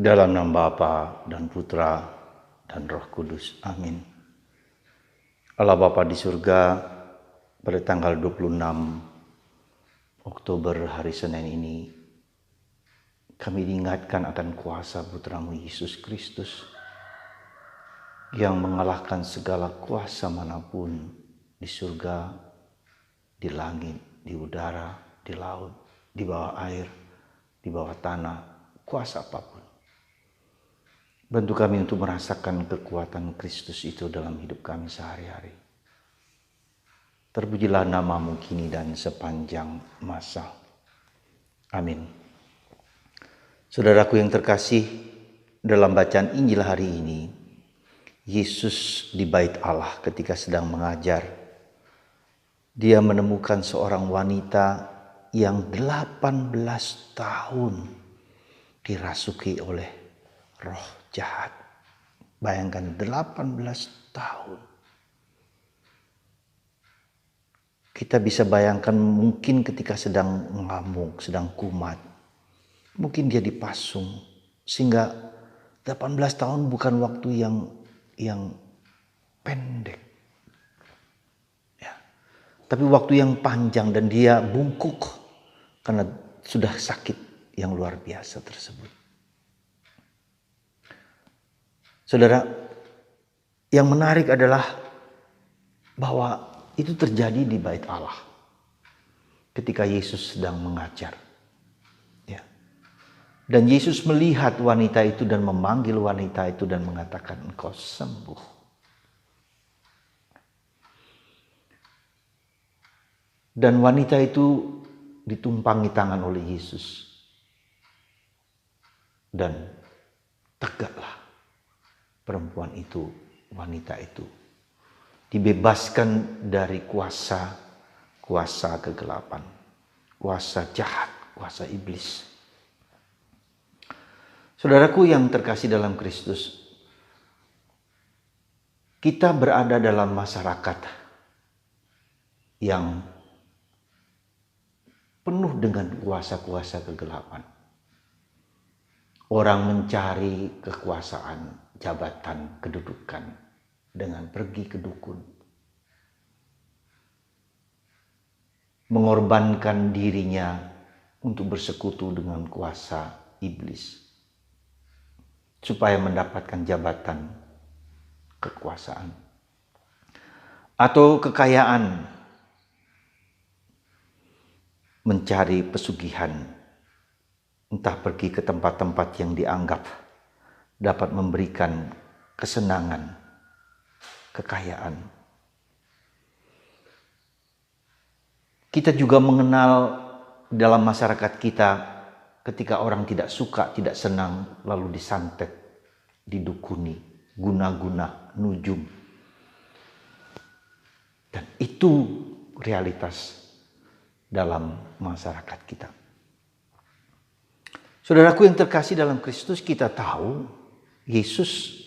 Dalam nama Bapa dan Putra dan Roh Kudus. Amin. Allah Bapa di surga, pada tanggal 26 Oktober hari Senin ini, kami diingatkan akan kuasa Putramu Yesus Kristus yang mengalahkan segala kuasa manapun di surga, di langit, di udara, di laut, di bawah air, di bawah tanah, kuasa apapun. Bantu kami untuk merasakan kekuatan Kristus itu dalam hidup kami sehari-hari. Terpujilah nama-Mu kini dan sepanjang masa. Amin. Saudaraku yang terkasih, dalam bacaan Injil hari ini, Yesus di Bait Allah ketika sedang mengajar, Dia menemukan seorang wanita yang 18 tahun dirasuki oleh roh jahat. Bayangkan 18 tahun. Kita bisa bayangkan mungkin ketika sedang ngamuk, sedang kumat. Mungkin dia dipasung. Sehingga 18 tahun bukan waktu yang pendek. Ya. Tapi waktu yang panjang dan dia bungkuk karena sudah sakit yang luar biasa tersebut. Saudara, yang menarik adalah bahwa itu terjadi di Bait Allah ketika Yesus sedang mengajar. Ya. Dan Yesus melihat wanita itu dan memanggil wanita itu dan mengatakan, "Engkau sembuh." Dan wanita itu ditumpangi tangan oleh Yesus. Dan tegaklah perempuan itu, wanita itu, dibebaskan dari kuasa kegelapan, kuasa jahat, kuasa iblis. Saudaraku yang terkasih dalam Kristus, kita berada dalam masyarakat yang penuh dengan kuasa-kuasa kegelapan. Orang mencari kekuasaan, jabatan, kedudukan dengan pergi ke dukun. Mengorbankan dirinya untuk bersekutu dengan kuasa iblis. Supaya mendapatkan jabatan, kekuasaan. Atau kekayaan. Mencari pesugihan. Entah pergi ke tempat-tempat yang dianggap dapat memberikan kesenangan, kekayaan. Kita juga mengenal dalam masyarakat kita ketika orang tidak suka, tidak senang, lalu disantet, didukuni, guna-guna, nujum. Dan itu realitas dalam masyarakat kita. Saudaraku yang terkasih dalam Kristus, kita tahu Yesus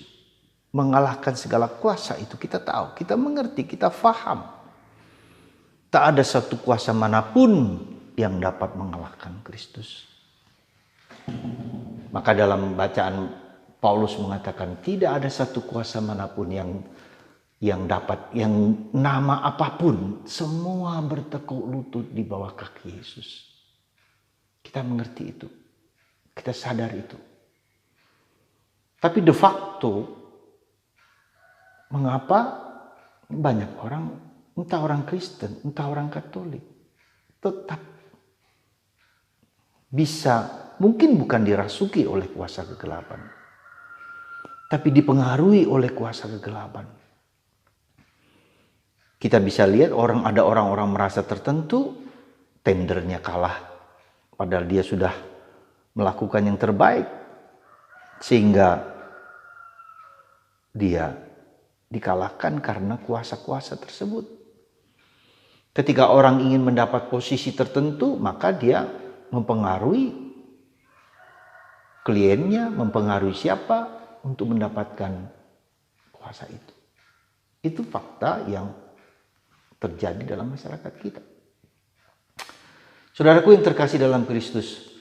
mengalahkan segala kuasa itu. Kita tahu, kita mengerti, kita faham. Tak ada satu kuasa manapun yang dapat mengalahkan Kristus. Maka dalam bacaan Paulus mengatakan tidak ada satu kuasa manapun yang dapat, yang nama apapun, semua bertekuk lutut di bawah kaki Yesus. Kita mengerti itu. Kita sadar itu. Tapi de facto, mengapa banyak orang, entah orang Kristen, entah orang Katolik, tetap bisa, mungkin bukan dirasuki oleh kuasa kegelapan, tapi dipengaruhi oleh kuasa kegelapan. Kita bisa lihat ada orang-orang merasa tertentu, tendernya kalah, padahal dia sudah melakukan yang terbaik, sehingga dia dikalahkan karena kuasa-kuasa tersebut. Ketika orang ingin mendapat posisi tertentu, maka dia mempengaruhi kliennya, mempengaruhi siapa untuk mendapatkan kuasa itu. Itu fakta yang terjadi dalam masyarakat kita. Saudaraku yang terkasih dalam Kristus,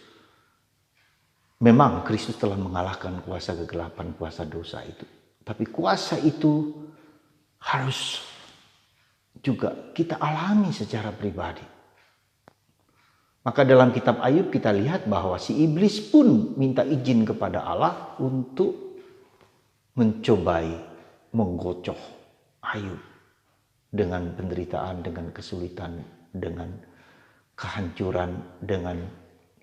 Memang Kristus telah mengalahkan kuasa kegelapan, kuasa dosa itu. Tapi kuasa itu harus juga kita alami secara pribadi. Maka dalam kitab Ayub kita lihat bahwa si iblis pun minta izin kepada Allah untuk mencobai, menggocoh Ayub dengan penderitaan, dengan kesulitan, dengan kehancuran, dengan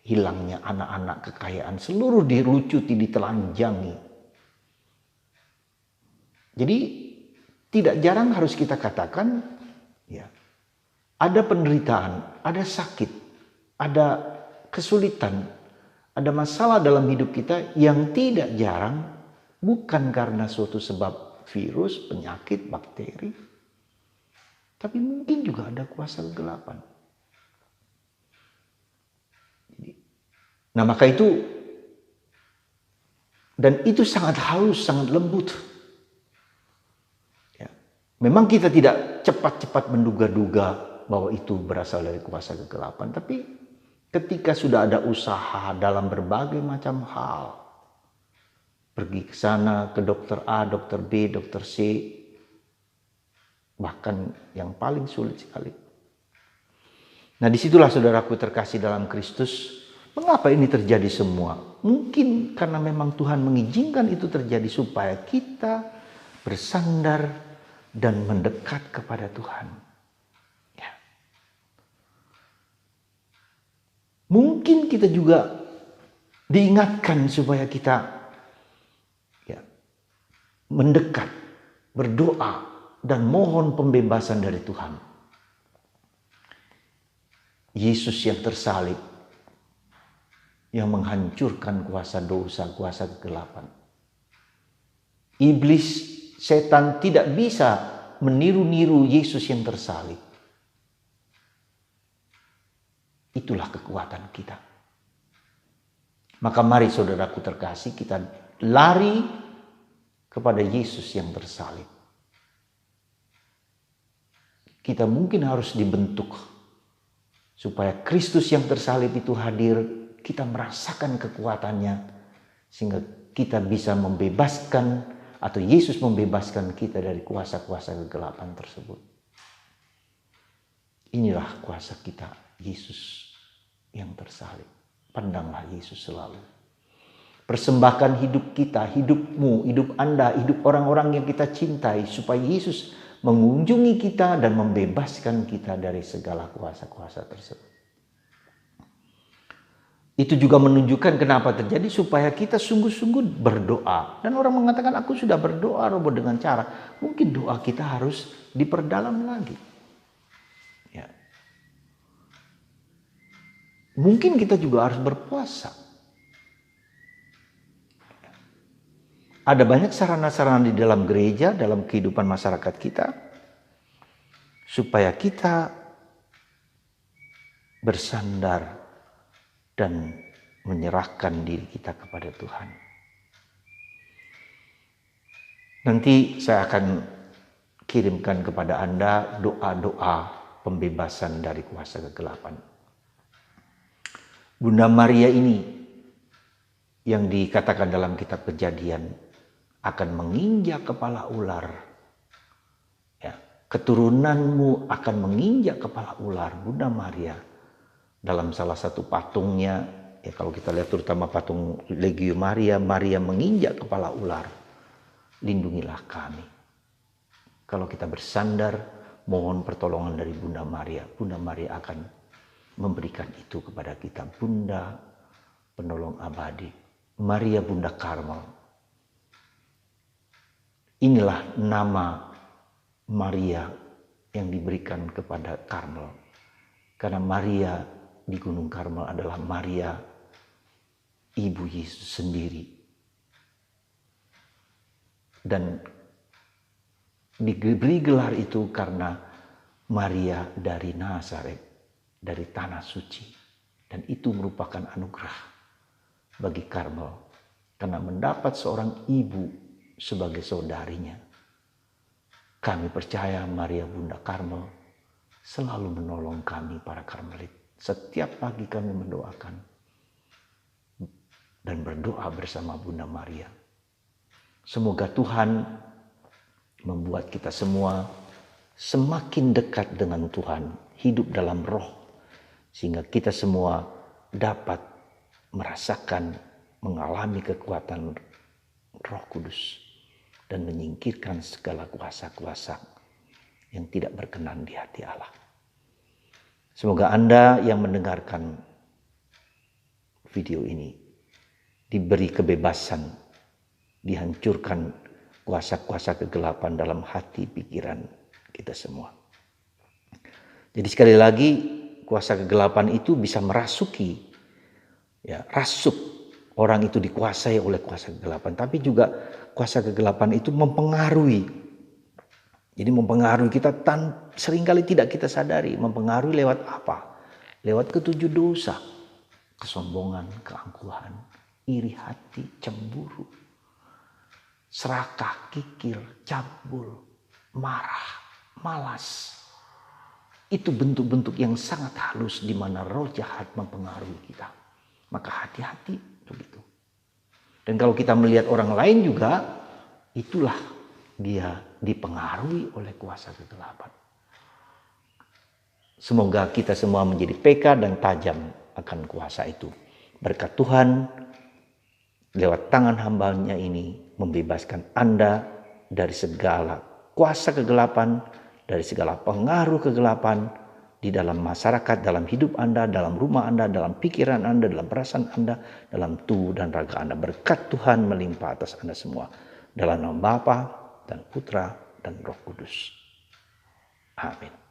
hilangnya anak-anak, kekayaan, seluruh dilucuti, ditelanjangi. Jadi tidak jarang harus kita katakan, ya, ada penderitaan, ada sakit, ada kesulitan, ada masalah dalam hidup kita yang tidak jarang bukan karena suatu sebab virus, penyakit, bakteri, tapi mungkin juga ada kuasa kegelapan. Nah, maka itu, dan itu sangat halus, sangat lembut. Ya. Memang kita tidak cepat-cepat menduga-duga bahwa itu berasal dari kuasa kegelapan, tapi ketika sudah ada usaha dalam berbagai macam hal, pergi ke sana, ke dokter A, dokter B, dokter C, bahkan yang paling sulit sekali. Nah, disitulah saudaraku terkasih dalam Kristus, mengapa ini terjadi semua? Mungkin karena memang Tuhan mengizinkan itu terjadi supaya kita bersandar dan mendekat kepada Tuhan. Mungkin kita juga diingatkan supaya kita mendekat, berdoa, dan mohon pembebasan dari Tuhan. Yesus yang tersalib, yang menghancurkan kuasa dosa, kuasa kegelapan. Iblis, setan tidak bisa meniru-niru Yesus yang tersalib. Itulah kekuatan kita. Maka mari saudaraku terkasih, kita lari kepada Yesus yang tersalib. Kita mungkin harus dibentuk supaya Kristus yang tersalib itu hadir, kita merasakan kekuatannya, sehingga kita bisa membebaskan, atau Yesus membebaskan kita dari kuasa-kuasa kegelapan tersebut. Inilah kuasa kita, Yesus yang tersalib. Pandanglah Yesus selalu. Persembahkan hidup kita, hidupmu, hidup Anda, hidup orang-orang yang kita cintai, supaya Yesus mengunjungi kita dan membebaskan kita dari segala kuasa-kuasa tersebut. Itu juga menunjukkan kenapa terjadi, supaya kita sungguh-sungguh berdoa. Dan orang mengatakan, aku sudah berdoa Robo dengan cara. Mungkin doa kita harus diperdalam lagi. Ya. Mungkin kita juga harus berpuasa. Ada banyak sarana-sarana di dalam gereja, dalam kehidupan masyarakat kita, supaya kita bersandar dan menyerahkan diri kita kepada Tuhan. Nanti saya akan kirimkan kepada Anda doa-doa pembebasan dari kuasa kegelapan. Bunda Maria ini yang dikatakan dalam kitab Kejadian akan menginjak kepala ular. Ya, keturunanmu akan menginjak kepala ular, Bunda Maria. Dalam salah satu patungnya, ya kalau kita lihat terutama patung Legio Maria, Maria menginjak kepala ular. Lindungilah kami. Kalau kita bersandar, mohon pertolongan dari Bunda Maria. Bunda Maria akan memberikan itu kepada kita. Bunda penolong abadi, Maria Bunda Karmel. Inilah nama Maria yang diberikan kepada Karmel. Karena Maria di Gunung Karmel adalah Maria, Ibu Yesus sendiri. Dan diberi gelar itu karena Maria dari Nazaret, dari tanah suci. Dan itu merupakan anugerah bagi Karmel. Karena mendapat seorang ibu sebagai saudarinya. Kami percaya Maria Bunda Karmel selalu menolong kami para Karmelit. Setiap pagi kami mendoakan, dan berdoa bersama Bunda Maria. Semoga Tuhan membuat kita semua semakin dekat dengan Tuhan, hidup dalam roh, sehingga kita semua dapat merasakan, mengalami kekuatan Roh Kudus dan menyingkirkan segala kuasa-kuasa yang tidak berkenan di hati Allah. Semoga Anda yang mendengarkan video ini diberi kebebasan, dihancurkan kuasa-kuasa kegelapan dalam hati pikiran kita semua. Jadi sekali lagi, kuasa kegelapan itu bisa merasuki, rasuk orang itu dikuasai oleh kuasa kegelapan. Tapi juga kuasa kegelapan itu mempengaruhi. Jadi mempengaruhi kita seringkali tidak kita sadari. Mempengaruhi lewat apa? Lewat ketujuh dosa. Kesombongan, keangkuhan, iri hati, cemburu, serakah, kikir, cabul, marah, malas. Itu bentuk-bentuk yang sangat halus di mana roh jahat mempengaruhi kita. Maka hati-hati begitu. Dan kalau kita melihat orang lain juga, itulah dia dipengaruhi oleh kuasa kegelapan. Semoga kita semua menjadi peka dan tajam akan kuasa itu. Berkat Tuhan lewat tangan hamba-Nya ini membebaskan Anda dari segala kuasa kegelapan, dari segala pengaruh kegelapan di dalam masyarakat, dalam hidup Anda, dalam rumah Anda, dalam pikiran Anda, dalam perasaan Anda, dalam tubuh dan raga Anda. Berkat Tuhan melimpah atas Anda semua. Dalam nama Bapa dan Putra dan Roh Kudus. Amin.